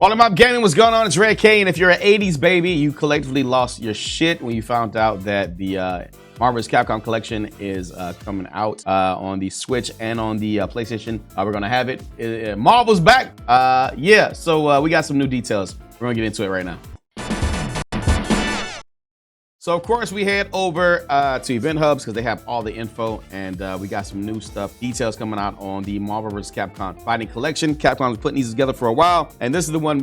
All Mob Gaming, what's going on? It's Red K, and if you're an 80s baby, you collectively lost your shit when you found out that the Marvel's Capcom collection is coming out on the Switch and on the PlayStation. We're gonna have it. Marvel's back. Yeah, so we got some new details. We're gonna get into it right now. So of course we head over to Event Hubs because they have all the info, and we got some new stuff, details coming out on the Marvel vs. Capcom Fighting Collection. Capcom was putting these together for a while, and this is the one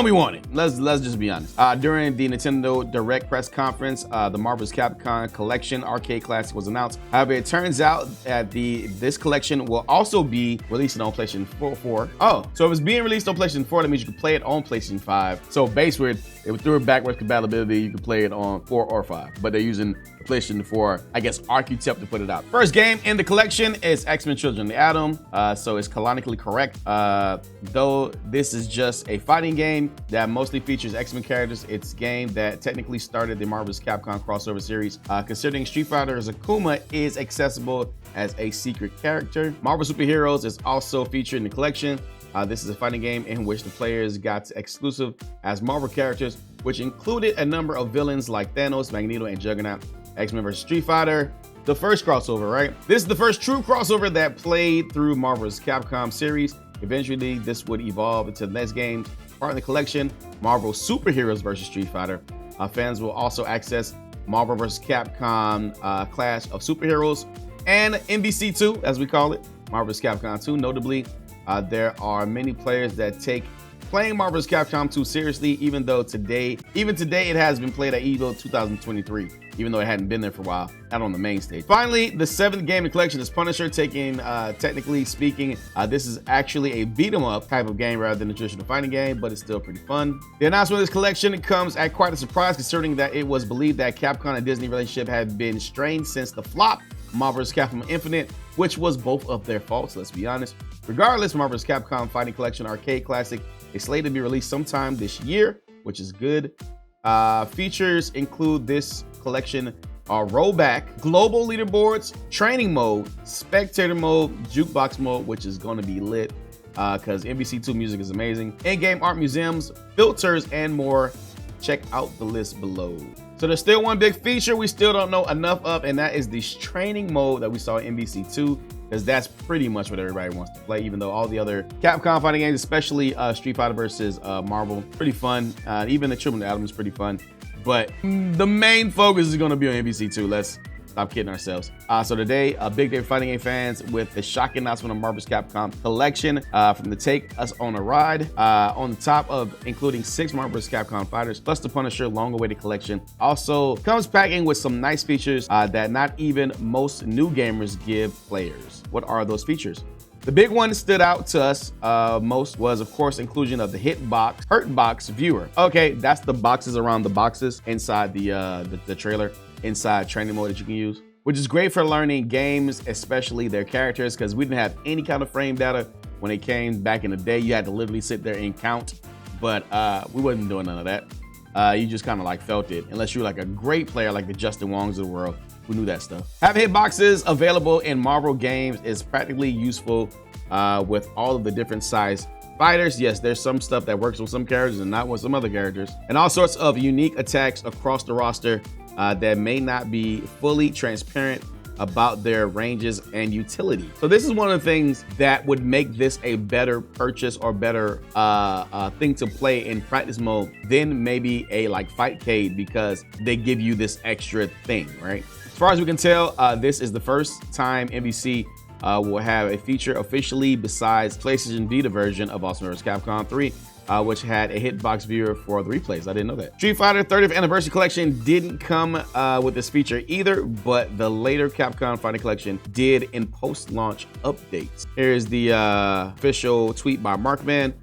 we wanted. Let's just be honest. During the Nintendo Direct press conference, the Marvel vs. Capcom Collection Arcade Classic was announced. However, it turns out that this collection will also be released on PlayStation 4. Oh, so if it's being released on PlayStation 4, that means you can play it on PlayStation 5. So basically, through backwards compatibility, you can play it on 4 or 5, but they're using the PlayStation 4, I guess, archetype to put it out. First game in the collection is X-Men Children of the Atom, so it's canonically correct. Though this is just a fighting game that mostly features X-Men characters, it's a game that technically started the Marvel's Capcom crossover series, considering Street Fighter's Akuma is accessible as a secret character. Marvel Superheroes is also featured in the collection. This is a fighting game in which the players got exclusive as Marvel characters, which included a number of villains like Thanos, Magneto, and Juggernaut. X-Men vs. Street Fighter, the first crossover, right? This is the first true crossover that played through Marvel's Capcom series. Eventually, this would evolve into the next game, part of the collection, Marvel Superheroes vs. Street Fighter. Fans will also access Marvel vs. Capcom Clash of Superheroes and MVC2, as we call it, Marvel vs. Capcom 2, notably. There are many players that take playing Marvel's Capcom 2 seriously, even today it has been played at EVO 2023, even though it hadn't been there for a while, not on the main stage. Finally, the 7th game in the collection is Punisher, technically speaking, this is actually a beat 'em up type of game rather than a traditional fighting game, but it's still pretty fun. The announcement of this collection comes at quite a surprise, considering that it was believed that Capcom and Disney relationship had been strained since the flop Marvel's Capcom Infinite, which was both of their faults, let's be honest. Regardless, Marvel's Capcom Fighting Collection Arcade Classic is slated to be released sometime this year, which is good. Features include this collection rollback, global leaderboards, training mode, spectator mode, jukebox mode, which is going to be lit because MVC2 music is amazing, in-game art museums, filters, and more. Check out the list below. So there's still one big feature we still don't know enough of, and that is this training mode that we saw in MVC2, because that's pretty much what everybody wants to play, even though all the other Capcom fighting games, especially Street Fighter versus Marvel, pretty fun. Even the Children of the Atom is pretty fun. But the main focus is going to be on MVC2. Let's stop kidding ourselves. So today, a big day for fighting game fans with the shocking announcement of Marvel's Capcom Collection from the Take Us on a Ride. On the top of including 6 Marvel's Capcom fighters, plus the Punisher long-awaited collection. Also comes packing with some nice features that not even most new gamers give players. What are those features? The big one that stood out to us most was, of course, inclusion of the Hurtbox viewer. Okay, that's the boxes around the boxes inside the trailer, inside training mode that you can use, which is great for learning games, especially their characters, because we didn't have any kind of frame data when it came back in the day. You had to literally sit there and count, but we wasn't doing none of that. You just kind of like felt it, unless you were like a great player like the Justin Wongs of the world who knew that stuff. Having hitboxes available in Marvel games is practically useful with all of the different size fighters. Yes, there's some stuff that works with some characters and not with some other characters, and all sorts of unique attacks across the roster that may not be fully transparent about their ranges and utility. So this is one of the things that would make this a better purchase or better thing to play in practice mode than maybe a like Fightcade, because they give you this extra thing, right? As far as we can tell, this is the first time MVC will have a feature officially besides PlayStation Vita version of Awesome vs. Capcom 3, which had a hitbox viewer for the replays. I didn't know that. Street Fighter 30th Anniversary Collection didn't come with this feature either, but the later Capcom Fighting Collection did in post-launch updates. Here's the official tweet by Markman.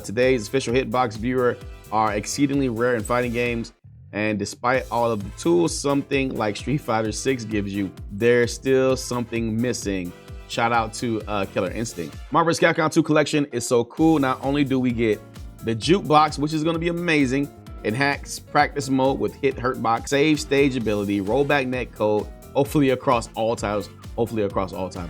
Today's official hitbox viewer are exceedingly rare in fighting games, and despite all of the tools something like Street Fighter 6 gives you, there's still something missing. Shout out to Killer Instinct. Marvel's Capcom 2 collection is so cool. Not only do we get the jukebox, which is going to be amazing, enhanced practice mode with Hurtbox, save stage ability, rollback netcode, hopefully across all titles.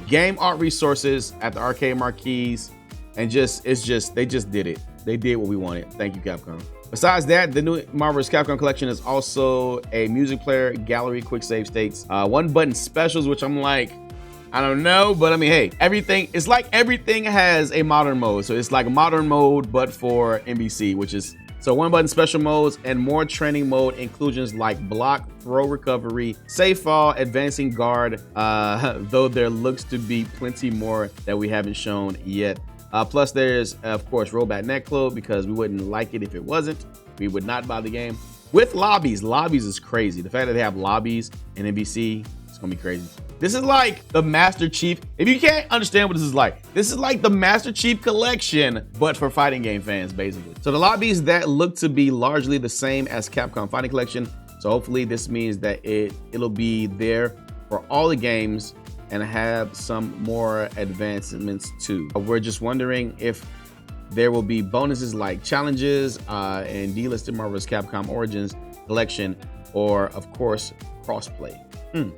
Game art resources at the arcade marquees, and they just did it. They did what we wanted. Thank you, Capcom. Besides that, the new Marvel vs. Capcom collection is also a music player, gallery, quick save states, one button specials, which I'm like, I don't know, but I mean, hey, it's like everything has a modern mode. So it's like a modern mode, but for NBC, which is, so one button special modes and more training mode inclusions like block, throw recovery, safe fall, advancing guard, though there looks to be plenty more that we haven't shown yet. Plus there's, of course, rollback netcode because we wouldn't like it if it wasn't. We would not buy the game. With lobbies, lobbies is crazy. The fact that they have lobbies in NBC, it's gonna be crazy. This is like the Master Chief. If you can't understand what this is like the Master Chief collection, but for fighting game fans, basically. So the lobbies that look to be largely the same as Capcom Fighting Collection. So hopefully this means that it'll be there for all the games and have some more advancements too. We're just wondering if there will be bonuses like challenges and delisted Marvel vs. Capcom Origins collection, or of course crossplay.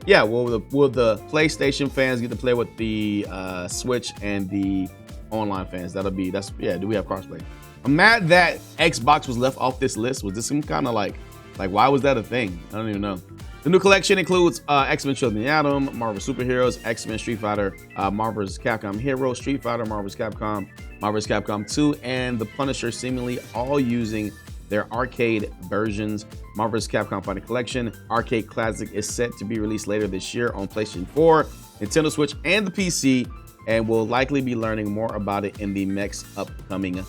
Yeah, will the PlayStation fans get to play with the Switch and the online fans? Do we have crossplay? I'm mad that Xbox was left off this list. Was this some kind of like why was that a thing? I don't even know. The new collection includes X-Men Children of the Atom, Marvel Superheroes, X-Men Street Fighter, Marvel vs. Capcom Heroes, Street Fighter, Marvel vs. Capcom 2, and The Punisher, seemingly all using their arcade versions. Marvel vs. Capcom Fighting Collection Arcade Classic is set to be released later this year on PlayStation 4, Nintendo Switch, and the PC, and we'll likely be learning more about it in the next upcoming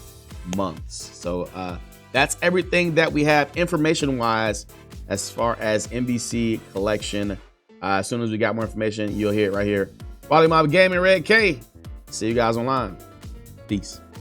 months. So that's everything that we have information-wise as far as NBC collection. As soon as we got more information, you'll hear it right here. Follow Mob Gaming, Red K. See you guys online. Peace.